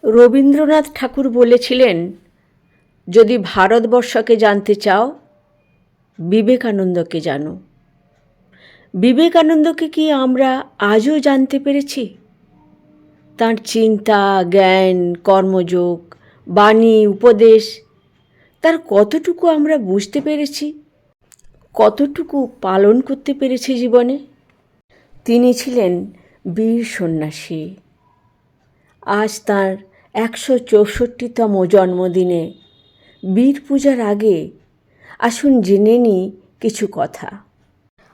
রবীন্দ্রনাথ ঠাকুর বলেছিলেন, যদি ভারতবর্ষকে জানতে চাও বিবেকানন্দকে জানো। বিবেকানন্দকে কি আমরা আজও জানতে পেরেছি? তাঁর চিন্তা, জ্ঞান, কর্মযোগ, বাণী, উপদেশ, তার কতটুকু আমরা বুঝতে পেরেছি, কতটুকু পালন করতে পেরেছি জীবনে? তিনি ছিলেন বীর সন্ন্যাসী। আজ তাঁর 164তম জন্মদিনে বীর পূজার আগে আসুন জেনে নিই কিছু কথা।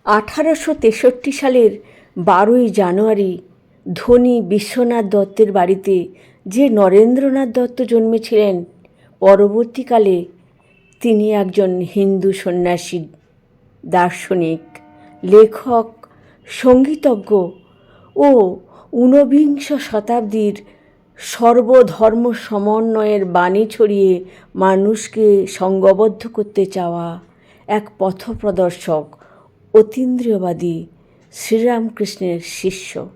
1863 সালের 12ই জানুয়ারি ধনী বিশ্বনাথ দত্তের বাড়িতে যে নরেন্দ্রনাথ দত্ত জন্মেছিলেন, পরবর্তীকালে তিনি একজন হিন্দু সন্ন্যাসী, দার্শনিক, লেখক, সঙ্গীতজ্ঞ ও ঊনবিংশ শতাব্দীর সর্বধর্ম সমন্বয়ের বাণী ছড়িয়ে মানুষকে সঙ্গবদ্ধ করতে চাওয়া এক পথপ্রদর্শক, অতীন্দ্রিয়বাদী শ্রীরামকৃষ্ণের শিষ্য।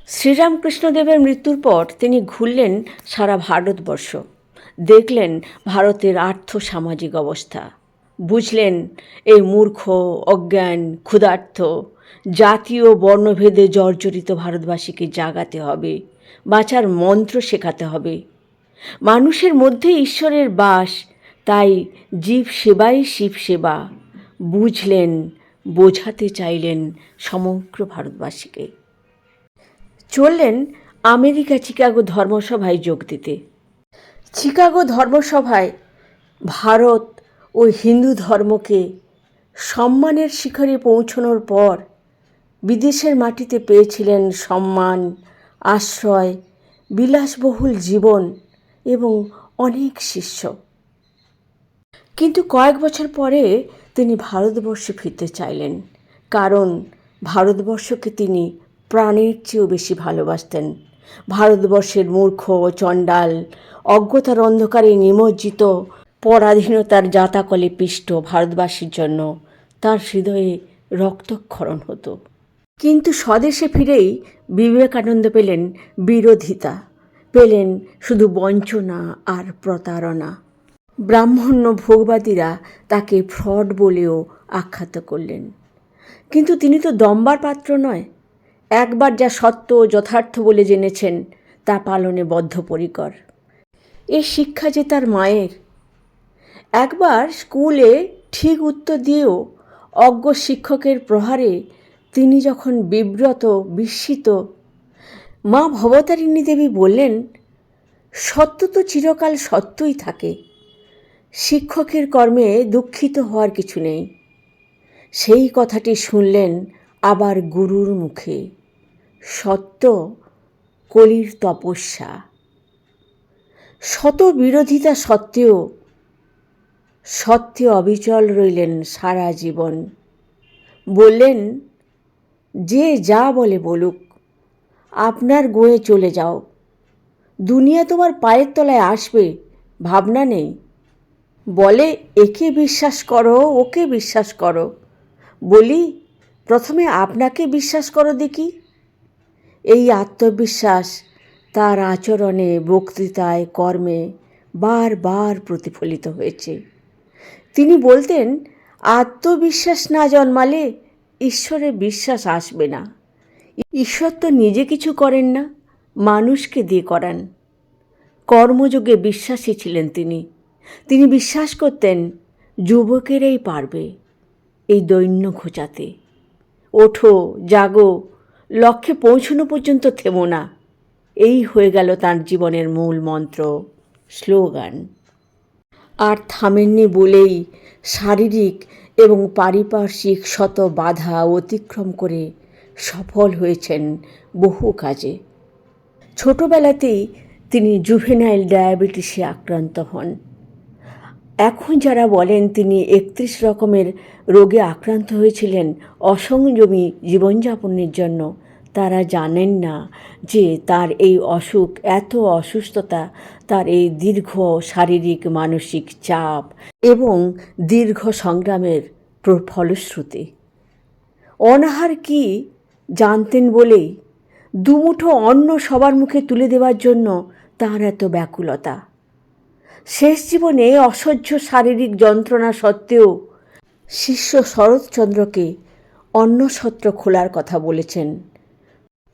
শ্রীরামকৃষ্ণদেবের মৃত্যুর পর তিনি ঘুরলেন সারা ভারতবর্ষ, দেখলেন ভারতের আর্থ-সামাজিক অবস্থা, বুঝলেন এই মূর্খ, অজ্ঞান, ক্ষুধার্ত, জাতীয় বর্ণভেদে জর্জরিত ভারতবাসীকে জাগাতে হবে, বাঁচার মন্ত্র শেখাতে হবে। মানুষের মধ্যে ঈশ্বরের বাস, তাই জীব সেবাই শিব সেবা বুঝলেন, বোঝাতে চাইলেন সমগ্র ভারতবাসীকে। চললেন আমেরিকা চিকাগো ধর্মসভায় যোগ দিতে। চিকাগো ধর্মসভায় ভারত ও হিন্দু ধর্মকে সম্মানের শিখরে পৌঁছনোর পর বিদেশের মাটিতে পেয়েছিলেন সম্মান, আশ্রয়, বিলাসবহুল জীবন এবং অনেক শিষ্য। কিন্তু কয়েক বছর পরে তিনি ভারতবর্ষে ফিরতে চাইলেন, কারণ ভারতবর্ষকে তিনি প্রাণের চেয়েও বেশি ভালোবাসতেন। ভারতবর্ষের মূর্খ, চণ্ডাল, অজ্ঞতার অন্ধকারে নিমজ্জিত, পরাধীনতার জাতাকলে পিষ্ট ভারতবাসীর জন্য তার হৃদয়ে রক্তক্ষরণ হতো। কিন্তু স্বদেশে ফিরেই বিবেকানন্দ পেলেন বিরোধিতা, পেলেন শুধু বঞ্চনা আর প্রতারণা। ব্রাহ্মণ্য ভোগবাদীরা তাকে ফ্রড বলেও আখ্যাত করলেন। কিন্তু তিনি তো দম্বার পাত্র নয়। একবার যা সত্য ও যথার্থ বলে জেনেছেন তা পালনে বদ্ধপরিকর। এ শিক্ষা যে তার মায়ের। একবার স্কুলে ঠিক উত্তর দিয়েও অজ্ঞ শিক্ষকের প্রহারে তিনি যখন বিব্রত, বিস্মিত, মা ভবতারিণী দেবী বললেন, সত্য তো চিরকাল সত্যই থাকে, শিক্ষকের কর্মে দুঃখিত হওয়ার কিছু নেই। সেই কথাটি শুনলেন আবার গুরুর মুখে, সত্য কলির তপস্যা। শত বিরোধিতা সত্ত্বেও সত্যে অবিচল রইলেন সারা জীবন। বললেন, যে যা বলে বলুক, আপনার গোয়ে চলে যাও, দুনিয়া তোমার পায়ের তলায় আসবে, ভাবনা নেই। বলে, একে বিশ্বাস করো, ওকে বিশ্বাস করো। বলি, প্রথমে আপনাকে বিশ্বাস করো দেখি। এই আত্মবিশ্বাস তার আচরণে, বক্তৃতায়, কর্মে বারবার প্রতিফলিত হয়েছে। তিনি বলতেন, আত্মবিশ্বাস না জন্মালে ঈশ্বরে বিশ্বাস আসবে না। ঈশ্বর তো নিজে কিছু করেন না, মানুষকে দিয়ে করান। কর্মযোগে বিশ্বাসী ছিলেন তিনি। তিনি বিশ্বাস করতেন যুবকেরাই পারবে এই দৈন্য ঘোচাতে। ওঠো, জাগো, লক্ষ্যে পৌঁছানো পর্যন্ত থেমো না। এই হয়ে গেল তাঁর জীবনের মূল মন্ত্র, স্লোগান। আর থামেননি বলেই শারীরিক এবং পারিপার্শ্বিক শত বাধা অতিক্রম করে সফল হয়েছেন বহু কাজে। ছোটবেলাতেই তিনি জুভেনাইল ডায়াবেটিসে আক্রান্ত হন। এখন যারা বলেন তিনি 31 রকমের রোগে আক্রান্ত হয়েছিলেন অসংযমী জীবনযাপনের জন্য, তারা জানেন না যে তার এই অসুখ, এত অসুস্থতা তার এই দীর্ঘ শারীরিক মানসিক চাপ এবং দীর্ঘ সংগ্রামের ফলশ্রুতি। অনাহার কি জানতেন বলেই দুমুঠো অন্ন সবার মুখে তুলে দেওয়ার জন্য তাঁর এত ব্যাকুলতা। শেষ জীবনে অসহ্য শারীরিক যন্ত্রণা সত্ত্বেও শিষ্য শরৎচন্দ্রকে অন্নসত্র খোলার কথা বলেছেন।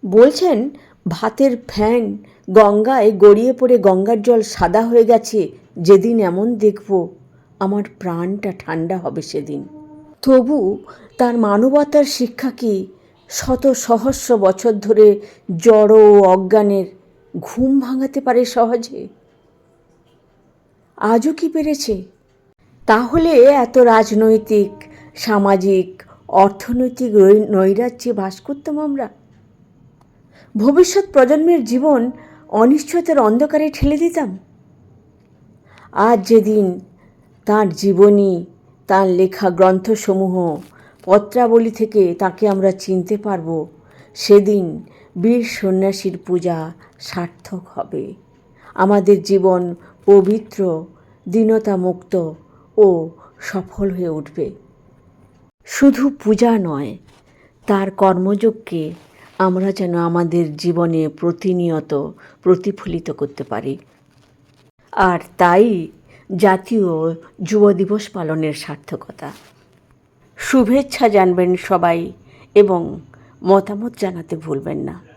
বলছেন, ভাতের ফ্যান গঙ্গায় গড়িয়ে পড়ে গঙ্গার জল সাদা হয়ে গেছে যেদিন, এমন দেখব আমার প্রাণটা ঠান্ডা হবে সেদিন। তবু তার মানবতার শিক্ষা কি শত সহস্র বছর ধরে জড় ও অজ্ঞানের ঘুম ভাঙাতে পারে সহজে? আজও কি পেরেছে? তাহলে এত রাজনৈতিক, সামাজিক, অর্থনৈতিক নৈরাজ্যে বাস করতাম আমরা? ভবিষ্যৎ প্রজন্মের জীবন অনিশ্চয়তার অন্ধকারে ঠেলে দিতাম? আজ যেদিন তাঁর জীবনী, তাঁর লেখা গ্রন্থসমূহ, পত্রাবলী থেকে তাকে আমরা চিনতে পারব, সেদিন বীর সন্ন্যাসীর পূজা সার্থক হবে। আমাদের জীবন পবিত্র, দীনতামুক্ত ও সফল হয়ে উঠবে। শুধু পূজা নয়, তার কর্মযোগকে আমরা যেন আমাদের জীবনে প্রতিনিয়ত প্রতিফলিত করতে পারি। আর তাই জাতীয় যুব দিবস পালনের সার্থকতা। শুভেচ্ছা জানবেন সবাই এবং মতামত জানাতে ভুলবেন না।